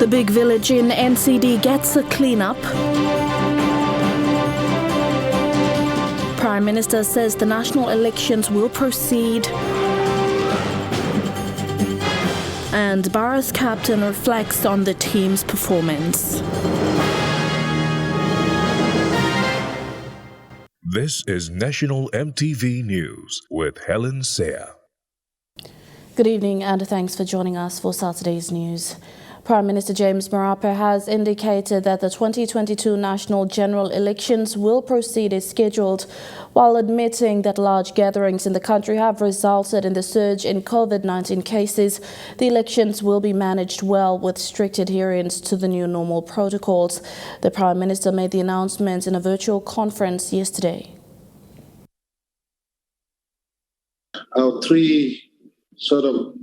The big village in NCD gets a clean-up. Prime Minister says the national elections will proceed. And Barras Captain reflects on the team's performance. This is National EMTV News with Helen Seah. Good evening and thanks for joining us for Saturday's news. Prime Minister James Marape has indicated that the 2022 national general elections will proceed as scheduled, while admitting that large gatherings in the country have resulted in the surge in COVID-19 cases. The elections will be managed well with strict adherence to the new normal protocols. The Prime Minister made the announcement in a virtual conference yesterday. Our three sort of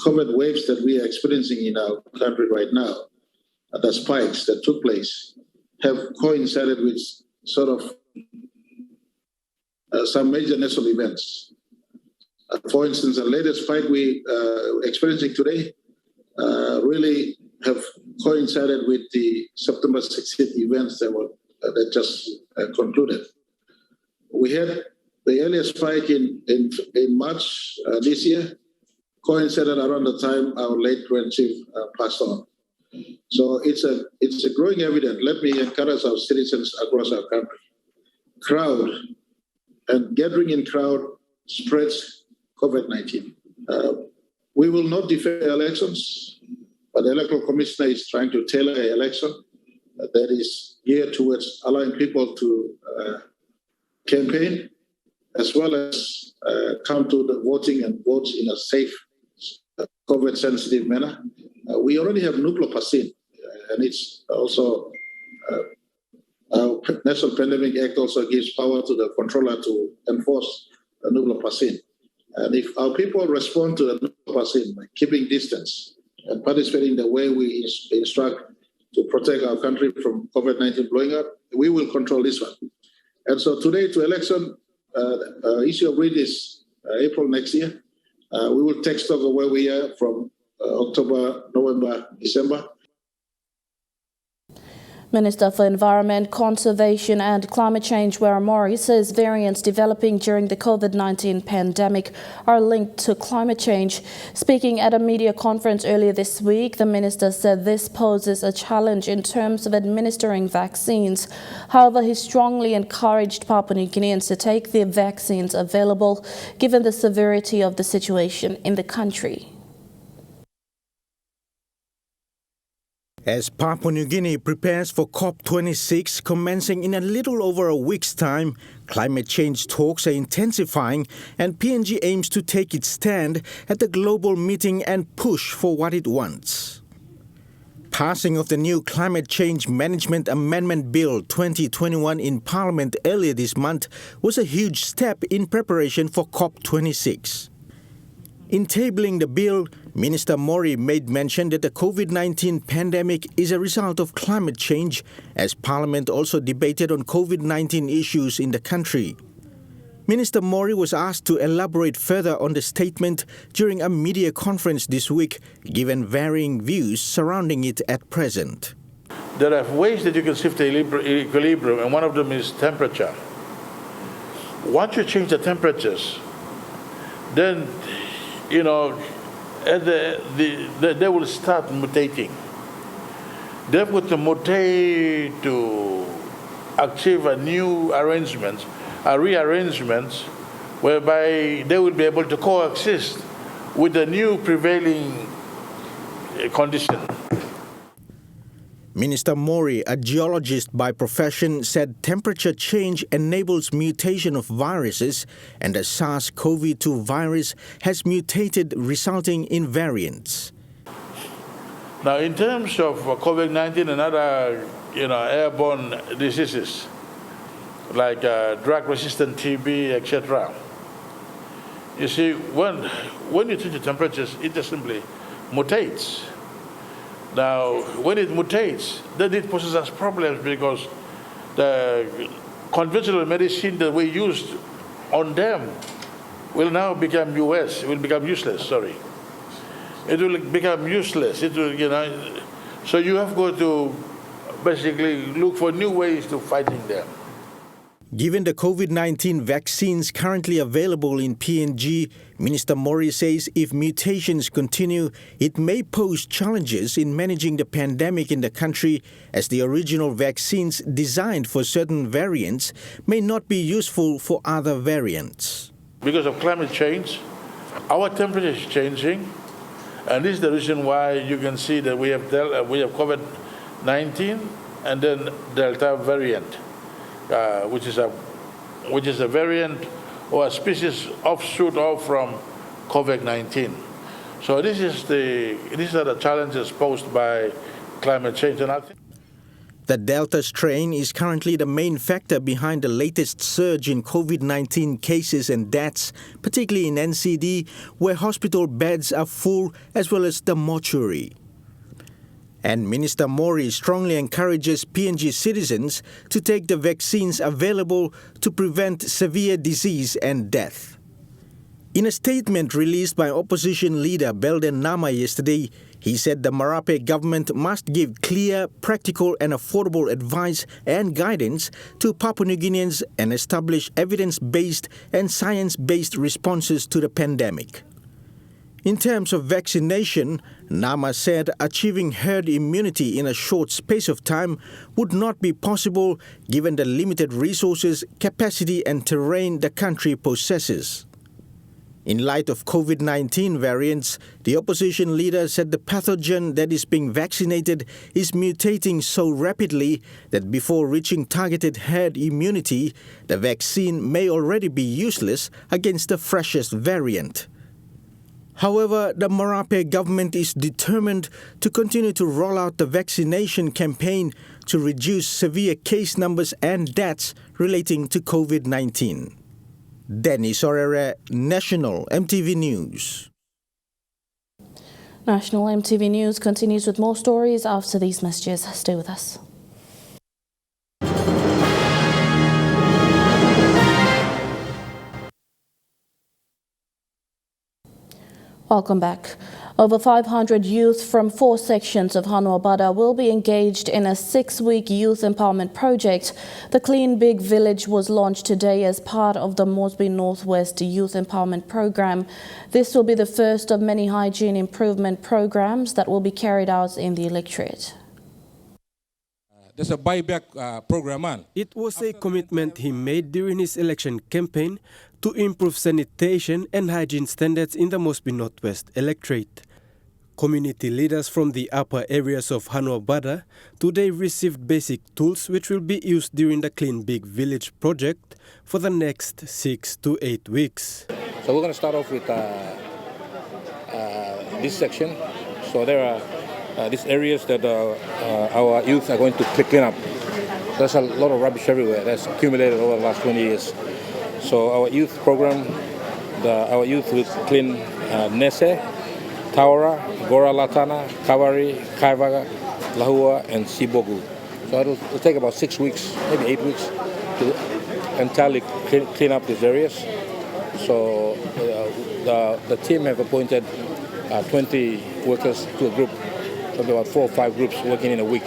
COVID waves that we are experiencing in our country right now, the spikes that took place, have coincided with sort of some major national events. For instance, the latest spike we are experiencing today really have coincided with the September 16th events that just concluded. We had the earliest spike in March this year, coincided around the time our late Grand Chief passed on. So it's a growing evidence. Let me encourage our citizens across our country. Crowd and gathering in crowd spreads COVID-19. We will not defer elections, but the Electoral Commissioner is trying to tailor an election that is geared towards allowing people to campaign as well as come to the voting and vote in a safe, COVID-sensitive manner. We already have nucleopacin, and it's also our National Pandemic Act also gives power to the controller to enforce the nucleopacin. And if our people respond to the nucleopacin by keeping distance and participating the way we instruct to protect our country from COVID-19 blowing up, we will control this one. And so today to election, issue of read is April next year. We will take stock of where we are from October, November, December. Minister for Environment, Conservation and Climate Change, Mori, says variants developing during the COVID-19 pandemic are linked to climate change. Speaking at a media conference earlier this week, the minister said this poses a challenge in terms of administering vaccines. However, he strongly encouraged Papua New Guineans to take the vaccines available, given the severity of the situation in the country. As Papua New Guinea prepares for COP26 commencing in a little over a week's time, climate change talks are intensifying and PNG aims to take its stand at the global meeting and push for what it wants. Passing of the new Climate Change Management Amendment Bill 2021 in Parliament earlier this month was a huge step in preparation for COP26. In tabling the bill, Minister Mori made mention that the COVID-19 pandemic is a result of climate change, as Parliament also debated on COVID-19 issues in the country. Minister Mori was asked to elaborate further on the statement during a media conference this week, given varying views surrounding it at present. There are ways that you can shift the equilibrium, and one of them is temperature. Once you change the temperatures, then they will start mutating. They have to mutate to achieve a new rearrangements, whereby they will be able to coexist with the new prevailing condition. Minister Mori, a geologist by profession, said temperature change enables mutation of viruses, and the SARS-CoV-2 virus has mutated, resulting in variants. Now, in terms of COVID-19 and other, airborne diseases like drug-resistant TB, etc., you see, when you change the temperatures, it just simply mutates. Now, when it mutates, then it poses us problems because the conventional medicine that we used on them will now become useless. It will become useless. It will become useless. It will, So you have got to basically look for new ways to fighting them. Given the COVID-19 vaccines currently available in PNG, Minister Mori says if mutations continue, it may pose challenges in managing the pandemic in the country, as the original vaccines designed for certain variants may not be useful for other variants. Because of climate change, our temperature is changing, and this is the reason why you can see that we have COVID-19 and then Delta variant, which is a variant or a species offshoot off from COVID-19. So these are the challenges posed by climate change, and I think The Delta strain is currently the main factor behind the latest surge in COVID-19 cases and deaths, particularly in NCD, where hospital beds are full as well as the mortuary. And Minister Mori strongly encourages PNG citizens to take the vaccines available to prevent severe disease and death. In a statement released by opposition leader Belden Nama yesterday, he said the Marape government must give clear, practical and affordable advice and guidance to Papua New Guineans and establish evidence-based and science-based responses to the pandemic. In terms of vaccination, Nama said achieving herd immunity in a short space of time would not be possible given the limited resources, capacity and terrain the country possesses. In light of COVID-19 variants, the opposition leader said the pathogen that is being vaccinated is mutating so rapidly that before reaching targeted herd immunity, the vaccine may already be useless against the freshest variant. However, the Marape government is determined to continue to roll out the vaccination campaign to reduce severe case numbers and deaths relating to COVID-19. Dennis Orere, National EMTV News. National EMTV News continues with more stories after these messages. Stay with us. Welcome back. Over 500 youth from 4 sections of Hanua Bada will be engaged in a 6-week youth empowerment project. The Clean Big Village was launched today as part of the Moresby Northwest Youth Empowerment Program. This will be the first of many hygiene improvement programs that will be carried out in the electorate. There's a buyback program, man. It was a commitment he made during his election campaign to improve sanitation and hygiene standards in the Moresby Northwest electorate. Community leaders from the upper areas of Hanua Bada today received basic tools which will be used during the Clean Big Village project for the next 6 to 8 weeks. So we're going to start off with this section. So there are these areas that our youth are going to clean up. There's a lot of rubbish everywhere that's accumulated over the last 20 years. So our youth program, our youth will clean Nese, Taura, Gora Latana, Kavari, Kaivaga, Lahua, and Sibogu. So it'll take about 6 weeks, maybe 8 weeks, to entirely clean up these areas. So the team have appointed 20 workers to a group, so about 4 or 5 groups working in a week.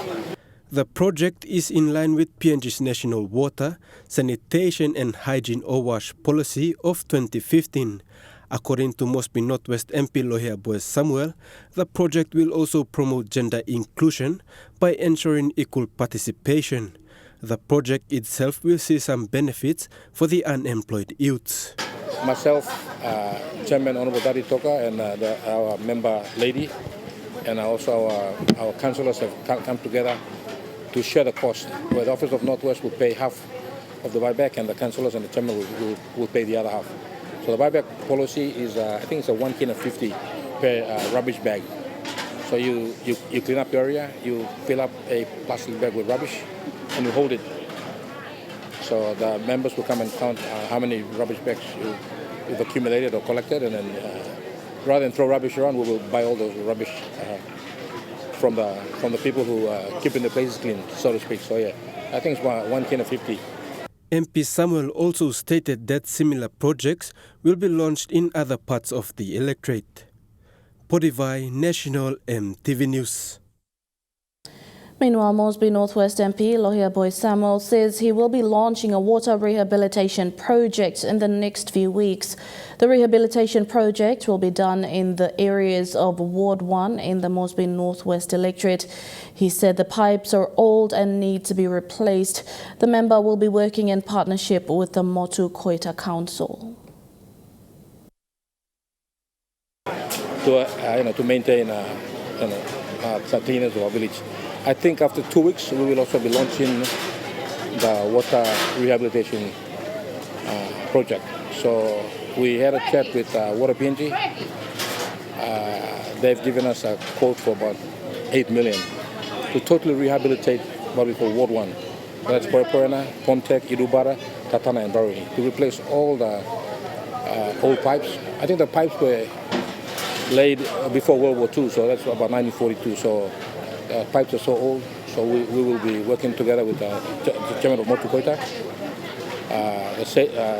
The project is in line with PNG's National Water, Sanitation and Hygiene Awash policy of 2015. According to Moresby Northwest MP Lohia Boys Samuel, the project will also promote gender inclusion by ensuring equal participation. The project itself will see some benefits for the unemployed youths. Myself, Chairman Honorable Dadi Toka, and our member lady, and also our councillors have come together to share the cost, where the Office of Northwest will pay half of the buyback and the councillors and the chairman will pay the other half. So the buyback policy is, I think it's a 1 kina 50 per rubbish bag. So you clean up your area, you fill up a plastic bag with rubbish and you hold it. So the members will come and count how many rubbish bags you've accumulated or collected, and then rather than throw rubbish around, we will buy all those rubbish from the people who are keeping the places clean, so to speak. So yeah, I think it's 1 kina 50. MP Samuel also stated that similar projects will be launched in other parts of the electorate. Podivai, National EMTV News. Meanwhile, Moresby Northwest MP Lohia Boy Samuel says he will be launching a water rehabilitation project in the next few weeks. The rehabilitation project will be done in the areas of Ward 1 in the Moresby Northwest electorate. He said the pipes are old and need to be replaced. The member will be working in partnership with the Motu Koita Council. To maintain cleanliness of our village. I think after 2 weeks we will also be launching the water rehabilitation project. So we had a chat with Water PNG. They've given us a quote for about 8 million to totally rehabilitate what we call Ward 1. That's Poepoena, Pontek, Idubara, Tatana and Barui, to replace all the old pipes. I think the pipes were laid before World War II, so that's about 1942. So pipes are so old, so we will be working together with the chairman of Motu Koita,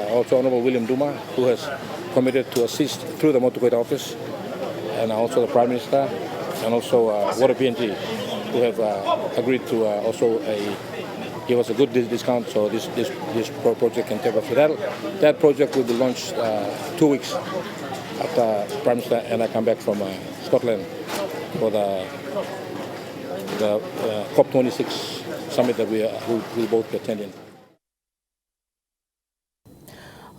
also Honorable William Duma, who has committed to assist through the Motu Koita office, and also the Prime Minister, and also Water PNG, who have agreed to also give us a good discount, so this project can take off. So that project will be launched 2 weeks after Prime Minister and I come back from Scotland for the COP26 summit that we will both be attending.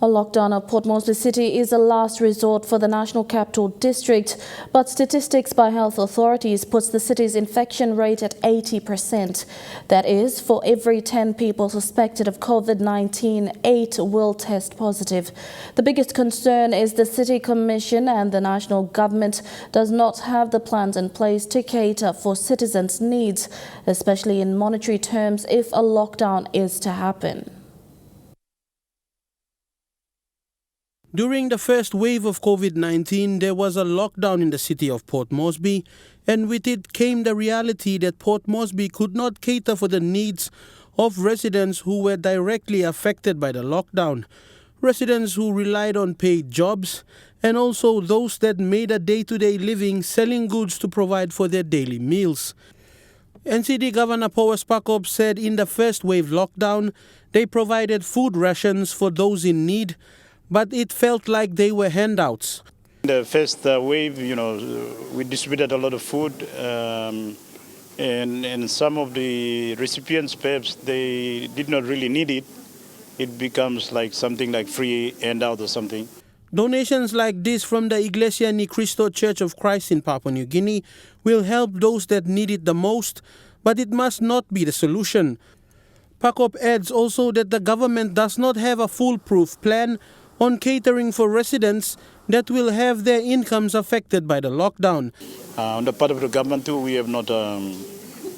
A lockdown of Port Moresby City is a last resort for the National Capital District, but statistics by health authorities puts the city's infection rate at 80%. That is, for every 10 people suspected of COVID-19, 8 will test positive. The biggest concern is the City Commission and the national government does not have the plans in place to cater for citizens' needs, especially in monetary terms if a lockdown is to happen. During the first wave of COVID-19, there was a lockdown in the city of Port Moresby, and with it came the reality that Port Moresby could not cater for the needs of residents who were directly affected by the lockdown, residents who relied on paid jobs, and also those that made a day-to-day living selling goods to provide for their daily meals. NCD Governor Powers Pakop said in the first wave lockdown, they provided food rations for those in need, but it felt like they were handouts. The first wave, we distributed a lot of food, and some of the recipients, perhaps they did not really need it. It becomes like something like free handout or something. Donations like this from the Iglesia Ni Cristo Church of Christ in Papua New Guinea will help those that need it the most, but it must not be the solution. Pakop adds also that the government does not have a foolproof plan on catering for residents that will have their incomes affected by the lockdown. On the part of the government too, we have not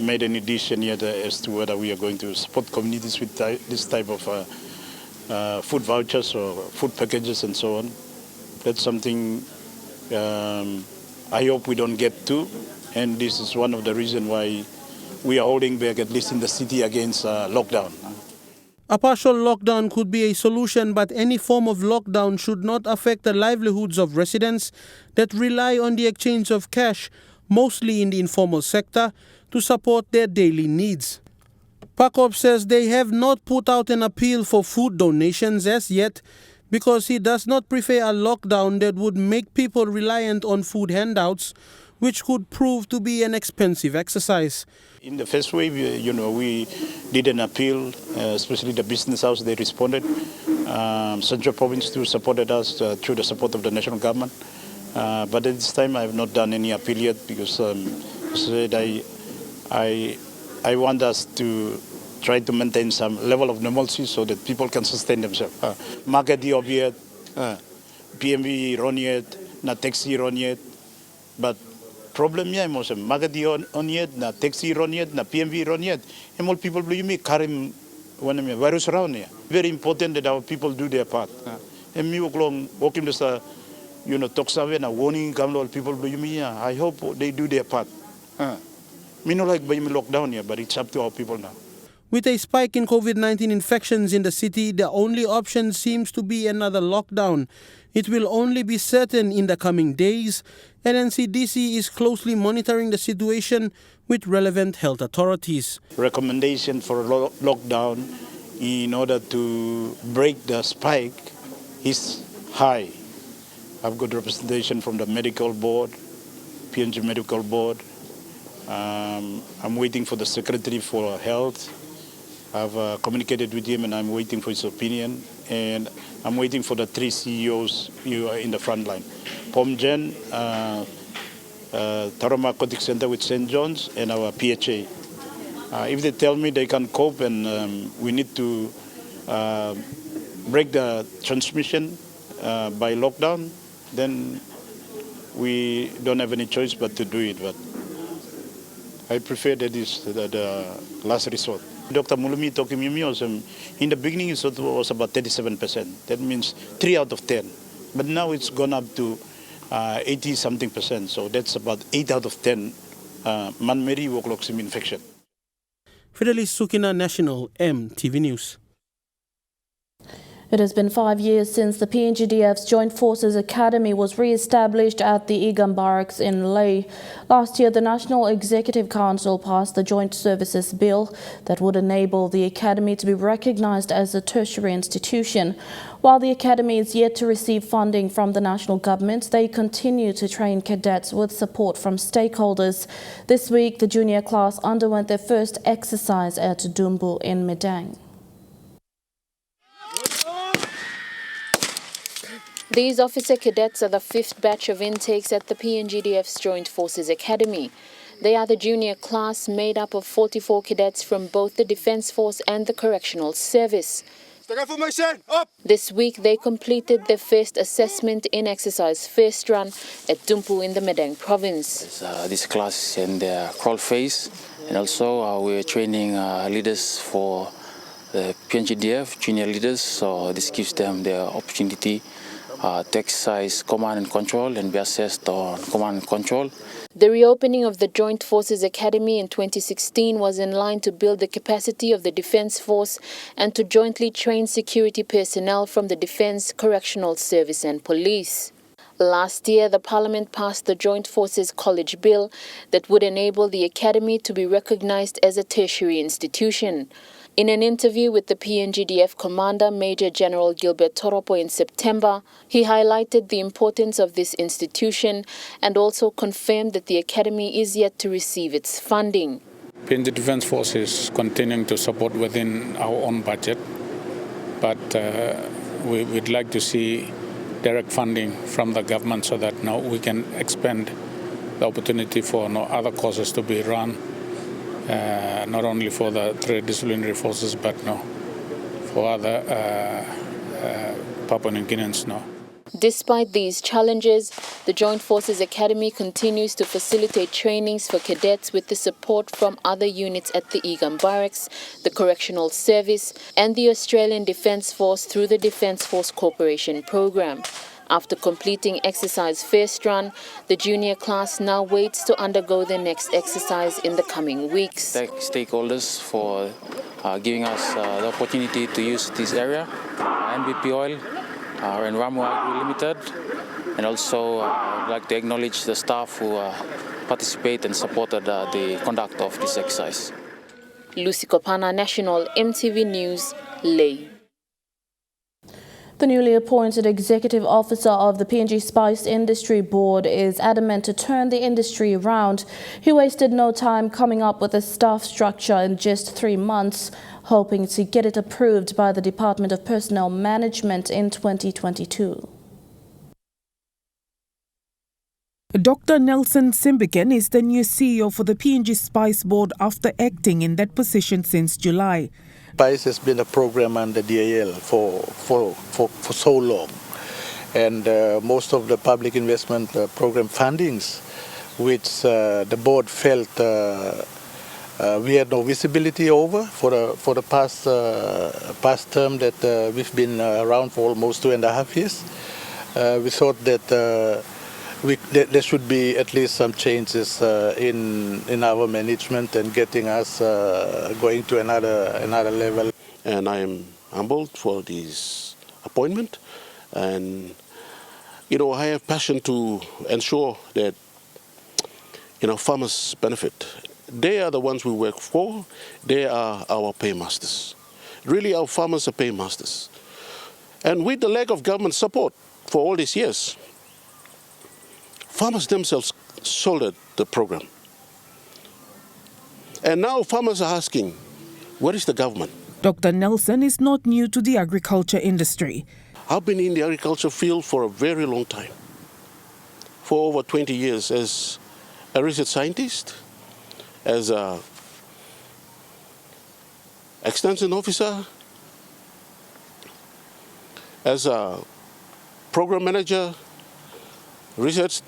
made any decision yet as to whether we are going to support communities with this type of food vouchers or food packages and so on. That's something I hope we don't get to, and this is one of the reasons why we are holding back, at least in the city, against lockdown. A partial lockdown could be a solution, but any form of lockdown should not affect the livelihoods of residents that rely on the exchange of cash, mostly in the informal sector, to support their daily needs. Pakop says they have not put out an appeal for food donations as yet because he does not prefer a lockdown that would make people reliant on food handouts, which could prove to be an expensive exercise. In the first wave, we did an appeal, especially the business house, they responded. Central Province too supported us through the support of the national government. But at this time, I have not done any appeal yet because I want us to try to maintain some level of normalcy so that people can sustain themselves. Market obvious, PMV ronyet, na taxi ronyet, but problemnya emosem magadi onyet na taxi ronyet na PMV ronyet emol people blue me karim wanamia virus around here. Very important that our people do their part. Emi oklong okim desa toksawe na warning kamlo people blue me. I hope they do their part. Me no like by me lockdown here, but it's up to our people now. With a spike in COVID-19 infections in the city, the only option seems to be another lockdown. It will only be certain in the coming days, and NCDC is closely monitoring the situation with relevant health authorities. Recommendation for lockdown in order to break the spike is high. I've got representation from the medical board, PNG Medical Board. I'm waiting for the Secretary for Health. I've communicated with him and I'm waiting for his opinion. And I'm waiting for the 3 CEOs in the front line. POMGEN, Tarama Aquatic Center with St. John's, and our PHA. If they tell me they can cope and we need to break the transmission by lockdown, then we don't have any choice but to do it. But I prefer that is the last resort. Dr. Mulumi Tokimimi was, in the beginning it was about 37%. That means 3 out of 10. But now it's gone up to 80-something%. So that's about 8 out of 10 man-made Wokloxim infection. Fidelis Sukina, National EMTV News. It has been 5 years since the PNGDF's Joint Forces Academy was re-established at the Igam Barracks in Leh. Last year, the National Executive Council passed the Joint Services Bill that would enable the Academy to be recognized as a tertiary institution. While the Academy is yet to receive funding from the national government, they continue to train cadets with support from stakeholders. This week, the junior class underwent their first exercise at Dumbu in Medang. These officer cadets are the 5th batch of intakes at the PNGDF's Joint Forces Academy. They are the junior class made up of 44 cadets from both the Defence Force and the Correctional Service. This week they completed their first assessment in exercise first run at Dumpu in the Medang province. This class in the crawl phase, and also we're training leaders for the PNGDF, junior leaders, so this gives them the opportunity to exercise command and control and be assessed on command and control. The reopening of the Joint Forces Academy in 2016 was in line to build the capacity of the Defence Force and to jointly train security personnel from the Defence, Correctional Service and Police. Last year, the Parliament passed the Joint Forces College Bill that would enable the Academy to be recognized as a tertiary institution. In an interview with the PNGDF Commander Major General Gilbert Toropo in September, he highlighted the importance of this institution and also confirmed that the Academy is yet to receive its funding. PNG Defence Force is continuing to support within our own budget, but we'd like to see direct funding from the government so that now we can expand the opportunity for other courses to be run. Not only for the 3 disciplinary forces, but for other Papua New Guineans. Despite these challenges, the Joint Forces Academy continues to facilitate trainings for cadets with the support from other units at the Igam Barracks, the Correctional Service, and the Australian Defence Force through the Defence Force Corporation program. After completing exercise first run, the junior class now waits to undergo their next exercise in the coming weeks. Thank stakeholders for giving us the opportunity to use this area, MVP Oil and Ramu Agri Limited, and also I'd like to acknowledge the staff who participate and supported the conduct of this exercise. Lucy Kopana, National EMTV News, Leh. The newly appointed executive officer of the PNG Spice Industry Board is adamant to turn the industry around. He wasted no time coming up with a staff structure in just 3 months, hoping to get it approved by the Department of Personnel Management in 2022. Dr. Nelson Simbigan is the new CEO for the PNG Spice Board after acting in that position since July. Spice has been a program under DAL for so long, and most of the public investment program fundings, which the board felt we had no visibility over for the past term that we've been around for almost 2.5 years. We thought that there should be at least some changes in our management and getting us going to another level. And I am humbled for this appointment, and I have passion to ensure that, farmers benefit. They are the ones we work for. They are our paymasters. Really, our farmers are paymasters. And with the lack of government support for all these years, farmers themselves shouldered the program. And now farmers are asking, where is the government? Dr. Nelson is not new to the agriculture industry. I've been in the agriculture field for a very long time, for over 20 years as a research scientist, as an extension officer, as a program manager, research,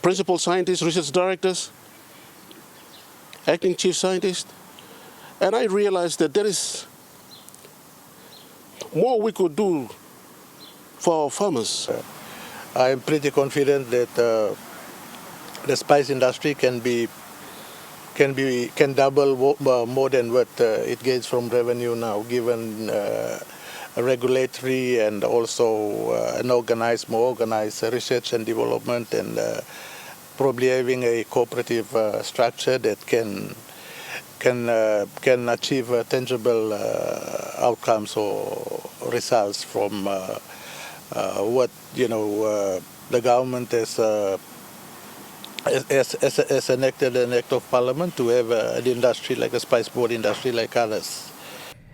principal scientist, research directors, acting chief scientist. And I realized that there is more we could do for our farmers. I am pretty confident that the spice industry can double more than what it gains from revenue now, given regulatory and also more organized research and development, and probably having a cooperative structure that can achieve tangible outcomes or results from what the government has enacted an act of parliament to have an industry like the spice board industry like others.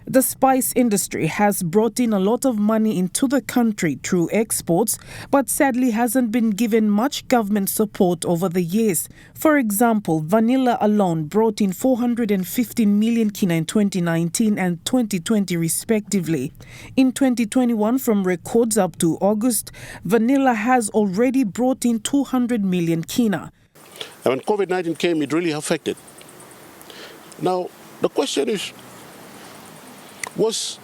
The spice industry has brought in a lot of money into the country through exports, but sadly hasn't been given much government support over the years. For example, vanilla alone brought in 415 million kina in 2019 and 2020 respectively. In 2021, from records up to August, vanilla has already brought in 200 million kina. And when COVID-19 came, it really affected. Now, the question is, was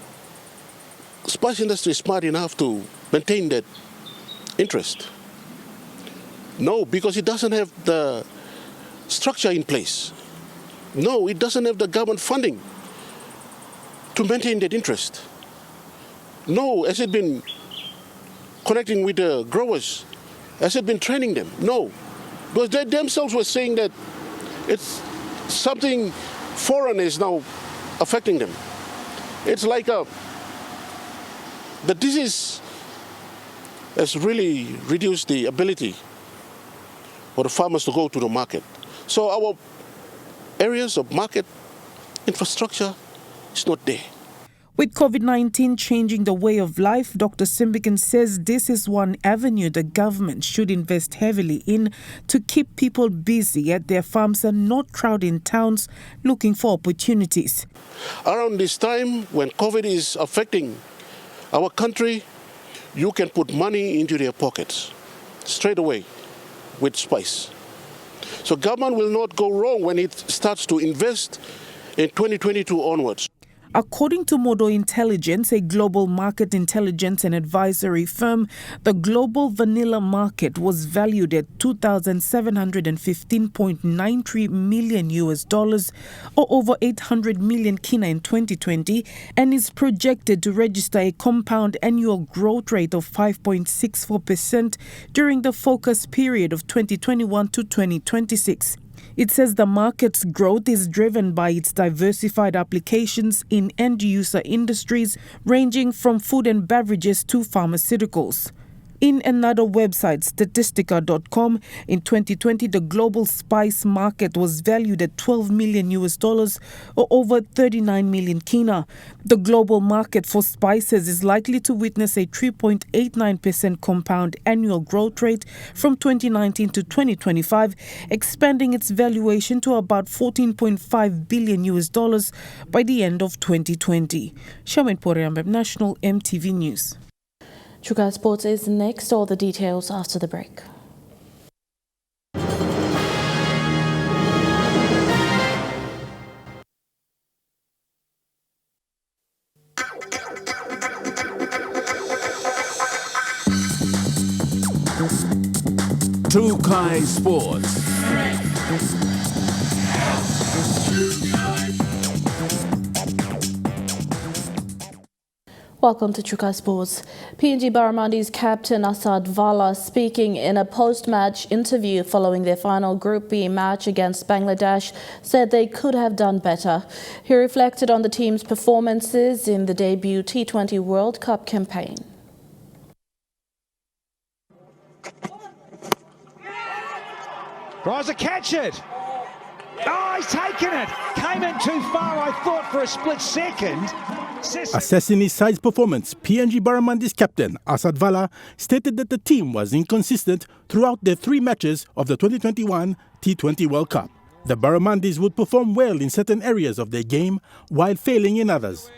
spice industry smart enough to maintain that interest? No, because it doesn't have the structure in place. No, it doesn't have the government funding to maintain that interest. No, has it been connecting with the growers? Has it been training them? No, because they themselves were saying that it's something foreign is now affecting them. It's like the disease has really reduced the ability for the farmers to go to the market. So our areas of market infrastructure is not there. With COVID-19 changing the way of life, Dr. Simbikin says this is one avenue the government should invest heavily in to keep people busy at their farms and not crowd in towns looking for opportunities. Around this time, when COVID is affecting our country, you can put money into their pockets straight away with spice. So government will not go wrong when it starts to invest in 2022 onwards. According to Modo Intelligence, a global market intelligence and advisory firm, the global vanilla market was valued at $2,715.93 million or over 800 million kina in 2020, and is projected to register a compound annual growth rate of 5.64% during the focus period of 2021 to 2026. It says the market's growth is driven by its diversified applications in end-user industries ranging from food and beverages to pharmaceuticals. In another website, Statistica.com, in 2020, the global spice market was valued at $12 million or over 39 million kina. The global market for spices is likely to witness a 3.89% compound annual growth rate from 2019 to 2025, expanding its valuation to about $14.5 billion by the end of 2020. Shaman Poriambeb, National EMTV News. Chuka Sports is next. All the details after the break. Chuka Sports. Welcome to Chukai Sports. PNG Barramandi's captain Asad Vala, speaking in a post-match interview following their final Group B match against Bangladesh, said they could have done better. He reflected on the team's performances in the debut T20 World Cup campaign. Tries to catch it. Oh, he's taken it. Came in too far, I thought, for a split second. Assessing his side's performance, PNG Barramandi's captain Asad Vala stated that the team was inconsistent throughout the 3 matches of the 2021 T20 World Cup. The Barramandis would perform well in certain areas of their game while failing in others.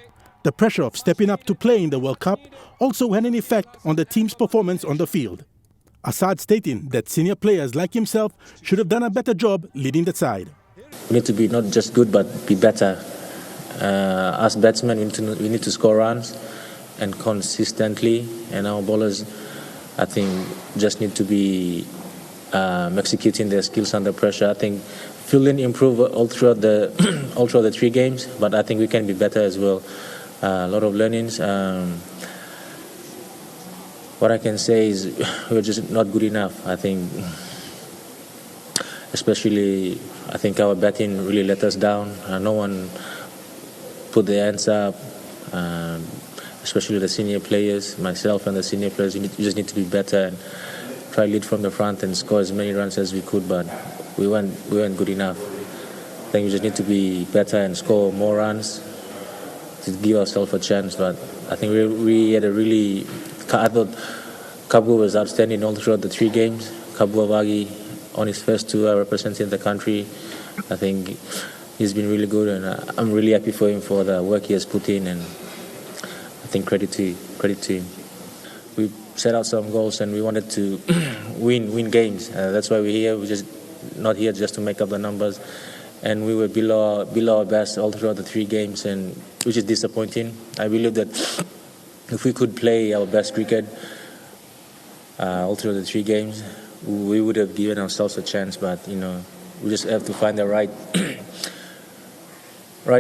The pressure of stepping up to play in the World Cup also had an effect on the team's performance on the field. Asad stating that senior players like himself should have done a better job leading the side. We need to be not just good but be better. As batsmen, we need to score runs and consistently, and our bowlers, I think, just need to be executing their skills under pressure. I think fielding improved all throughout the 3 games, but I think we can be better as well. A lot of learnings. What I can say is we're just not good enough. I think, especially, I think our batting really let us down. No one put their hands up, especially the senior players, myself and the senior players. We just need to be better and try to lead from the front and score as many runs as we could, but we weren't good enough. I think we just need to be better and score more runs to give ourselves a chance, but I think we had a really... I thought Kabu was outstanding all throughout the 3 games. Kabu Avagi, on his first tour representing the country, I think he's been really good, and I'm really happy for him for the work he has put in, and I think credit to him. We set out some goals and we wanted to win games. That's why we're here. We're just not here just to make up the numbers, and we were below our best all throughout the 3 games, and which is disappointing. I believe that if we could play our best cricket all through the 3 games, we would have given ourselves a chance. But we just have to find the right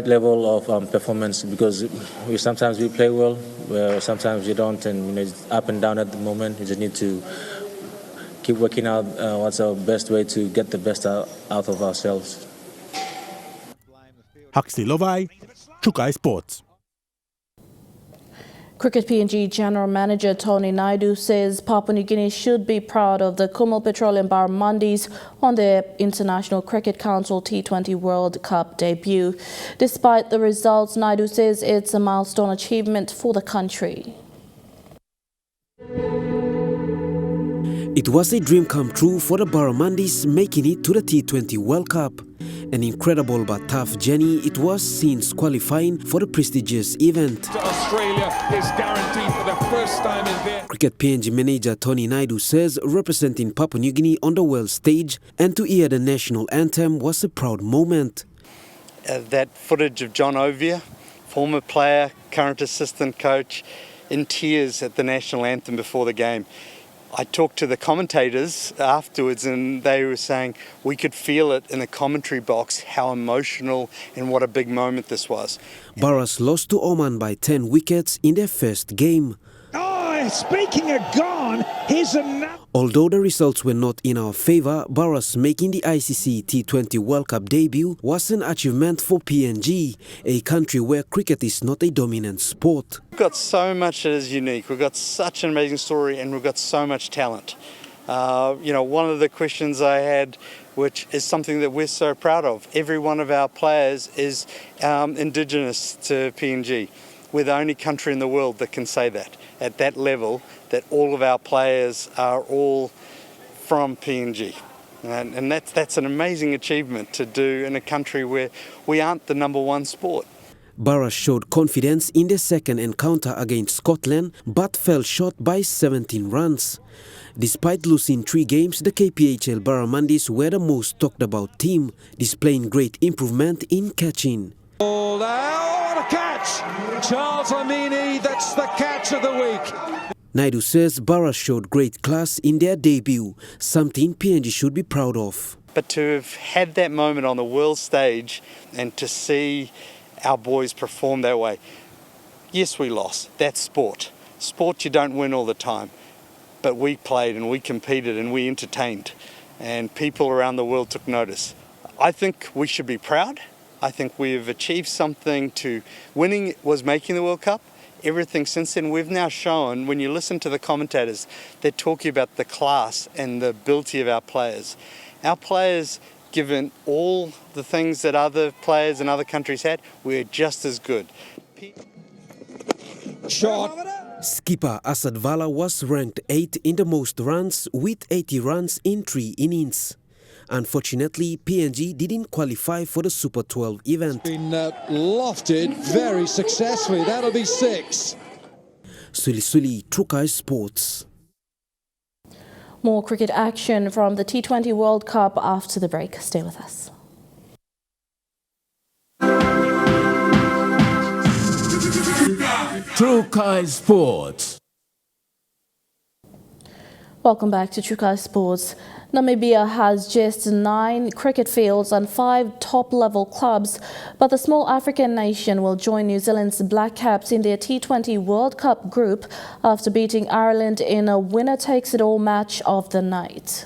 level of performance, because sometimes we play well, sometimes we don't, and it's up and down at the moment. We just need to keep working out what's our best way to get the best out of ourselves. Huxley Lovai, Chukai Sports. Cricket PNG General Manager Tony Naidu says Papua New Guinea should be proud of the Kumul Petroleum Barramandis on their International Cricket Council T20 World Cup debut. Despite the results, Naidu says it's a milestone achievement for the country. It was a dream come true for the Barramandis making it to the T20 World Cup. An incredible but tough journey it was since qualifying for the prestigious event. Australia is guaranteed for the first time in their... Cricket PNG manager Tony Naidu says representing Papua New Guinea on the world stage and to hear the national anthem was a proud moment. That footage of John Ovia, former player, current assistant coach, in tears at the national anthem before the game. I talked to the commentators afterwards and they were saying we could feel it in the commentary box how emotional and what a big moment this was. Barras lost to Oman by 10 wickets in their first game. Oh, speaking of gone, here's another... Although the results were not in our favour, Barras making the ICC T20 World Cup debut was an achievement for PNG, a country where cricket is not a dominant sport. We've got so much that is unique, we've got such an amazing story and we've got so much talent. One of the questions I had, which is something that we're so proud of, every one of our players is indigenous to PNG. We're the only country in the world that can say that, at that level, that all of our players are all from PNG. And that's an amazing achievement to do in a country where we aren't the #1 sport. Barras showed confidence in the second encounter against Scotland, but fell short by 17 runs. Despite losing 3 games, the KPHL Barramandis were the most talked about team, displaying great improvement in catching. What a catch! Charles Amini, that's the catch of the week. Naidu says Barras showed great class in their debut, something PNG should be proud of. But to have had that moment on the world stage and to see our boys perform that way, Yes, we lost. That's sport. Sport, you don't win all the time. But we played and we competed and we entertained. And people around the world took notice. I think we should be proud. I think we've achieved something to... Winning was making the World Cup. Everything since then, we've now shown, when you listen to the commentators, they're talking about the class and the ability of our players. Our players, given all the things that other players in other countries had, we're just as good. Shot. Skipper Asad Vala was ranked 8th in the most runs with 80 runs in 3 innings. Unfortunately, PNG didn't qualify for the Super 12 event. Been lofted very successfully. That'll be 6. Suli Trukai Sports. More cricket action from the T20 World Cup after the break. Stay with us. Trukai Sports. Welcome back to Trukai Sports. Namibia has just 9 cricket fields and 5 top-level clubs, but the small African nation will join New Zealand's Black Caps in their T20 World Cup group after beating Ireland in a winner-takes-it-all match of the night.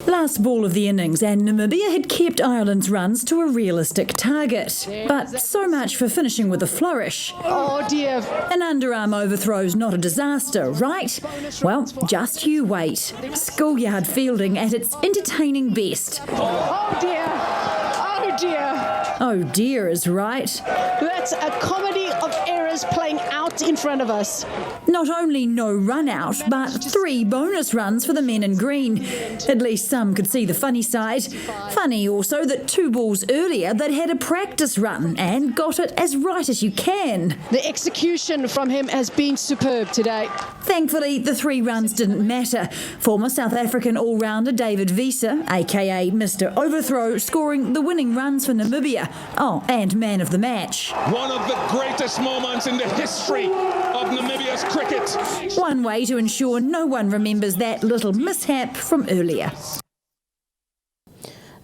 Last ball of the innings and Namibia had kept Ireland's runs to a realistic target. But so much for finishing with a flourish. Oh dear. An underarm overthrow's not a disaster, right? Well, just you wait. Schoolyard fielding at its entertaining best. Oh dear. Oh dear. Oh dear is right. That's a comedy of errors playing out in front of us. Not only no run out, but 3 bonus runs for the men in green. At least some could see the funny side. Funny also that 2 balls earlier they'd had a practice run and got it as right as you can. The execution from him has been superb today. Thankfully, the 3 runs didn't matter. Former South African all-rounder David Wiese, aka Mr. Overthrow, scoring the winning runs for Namibia. Oh, and man of the match. One of the greatest moments in the history of Namibia's cricket. One way to ensure no one remembers that little mishap from earlier.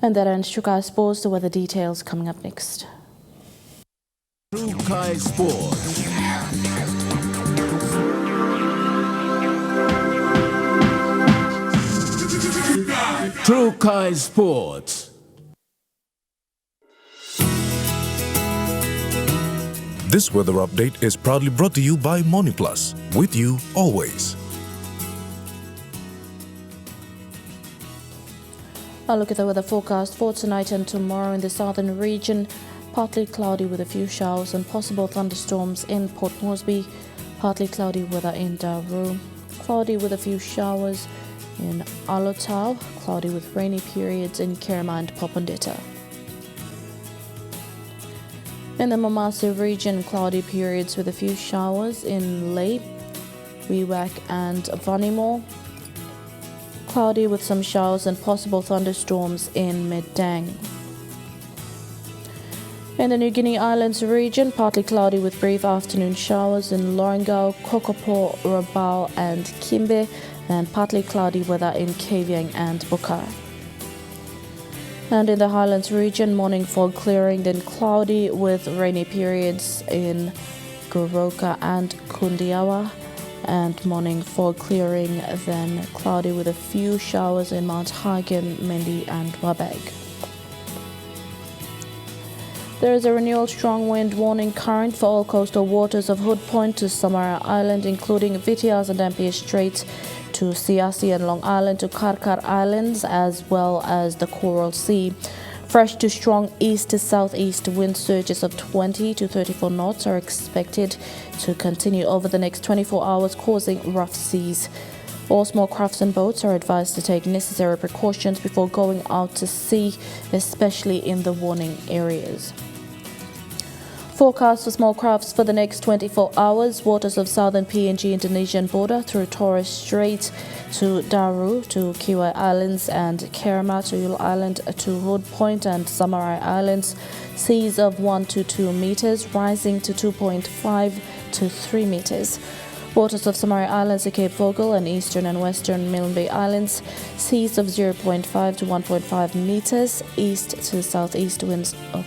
And that ends Trukai Sports. The weather details coming up next. Trukai Sports. Trukai Sports. This weather update is proudly brought to you by Moniplus, with you always. I'll look at the weather forecast for tonight and tomorrow in the southern region. Partly cloudy with a few showers and possible thunderstorms in Port Moresby. Partly cloudy weather in Daru. Cloudy with a few showers in Alotau. Cloudy with rainy periods in Kerema and Popondetta. In the Mamasa region, cloudy periods with a few showers in Lae, Wewak and Vanimore. Cloudy with some showers and possible thunderstorms in Medang. In the New Guinea Islands region, partly cloudy with brief afternoon showers in Lorengau, Kokopo, Rabaul and Kimbe, and partly cloudy weather in Kavieng and Bukar. And in the Highlands region, morning fog clearing, then cloudy with rainy periods in Goroka and Kundiawa, and morning fog clearing, then cloudy with a few showers in Mount Hagen, Mendi and Wabag. There is a renewal strong wind warning current for all coastal waters of Hood Point to Samara Island, including Vitiaz and Dampier Straits, to Siasi and Long Island to Karkar Islands, as well as the Coral Sea. Fresh to strong east to southeast wind surges of 20 to 34 knots are expected to continue over the next 24 hours, causing rough seas. All small crafts and boats are advised to take necessary precautions before going out to sea, especially in the warning areas. Forecast for small crafts for the next 24 hours. Waters of southern PNG Indonesian border through Torres Strait to Daru to Kiwai Islands and Kerema to Yule Island to Hood Point and Samarai Islands. Seas of 1 to 2 meters, rising to 2.5 to 3 meters. Waters of Samari Islands to Cape Vogel and eastern and western Milne Bay Islands, seas of 0.5 to 1.5 meters, east to southeast winds of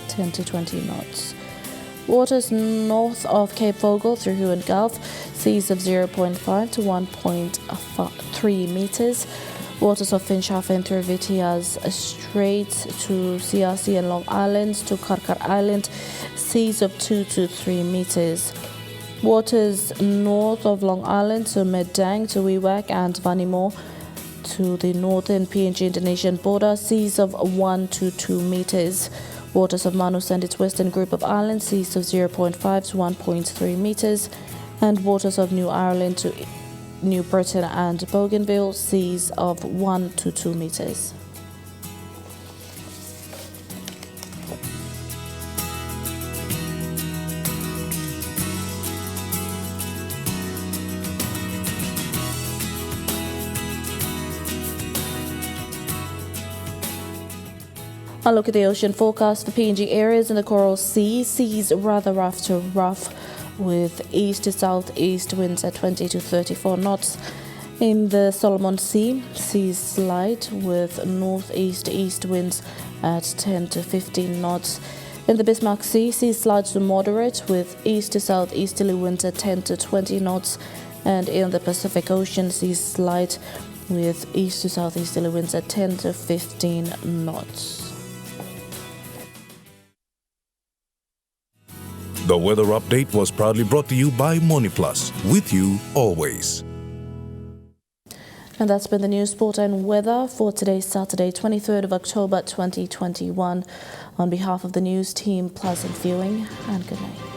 10 to 20 knots. Waters north of Cape Vogel through Huon Gulf, seas of 0.5 to 1.3 meters. Waters of Finschhafen through Vitiaz Strait to CRC and Long Island to Karkar Island, seas of 2 to 3 meters. Waters north of Long Island to Medang to Wewak and Vanimo to the northern PNG Indonesian border, seas of 1 to 2 meters. Waters of Manus and its western group of islands, seas of 0.5 to 1.3 meters. And waters of New Ireland to New Britain and Bougainville, seas of 1 to 2 meters. I'll look at the ocean forecast for PNG areas in the Coral Sea. Seas rather rough to rough with east to southeast winds at 20 to 34 knots. In the Solomon Sea, seas slight with northeast east winds at 10 to 15 knots. In the Bismarck Sea, seas slight to moderate with east to southeasterly winds at 10 to 20 knots. And in the Pacific Ocean, seas slight with east to southeasterly winds at 10 to 15 knots. The weather update was proudly brought to you by MoneyPlus, with you always. And that's been the news, sport and weather for today, Saturday, 23rd of October 2021. On behalf of the news team, pleasant viewing and good night.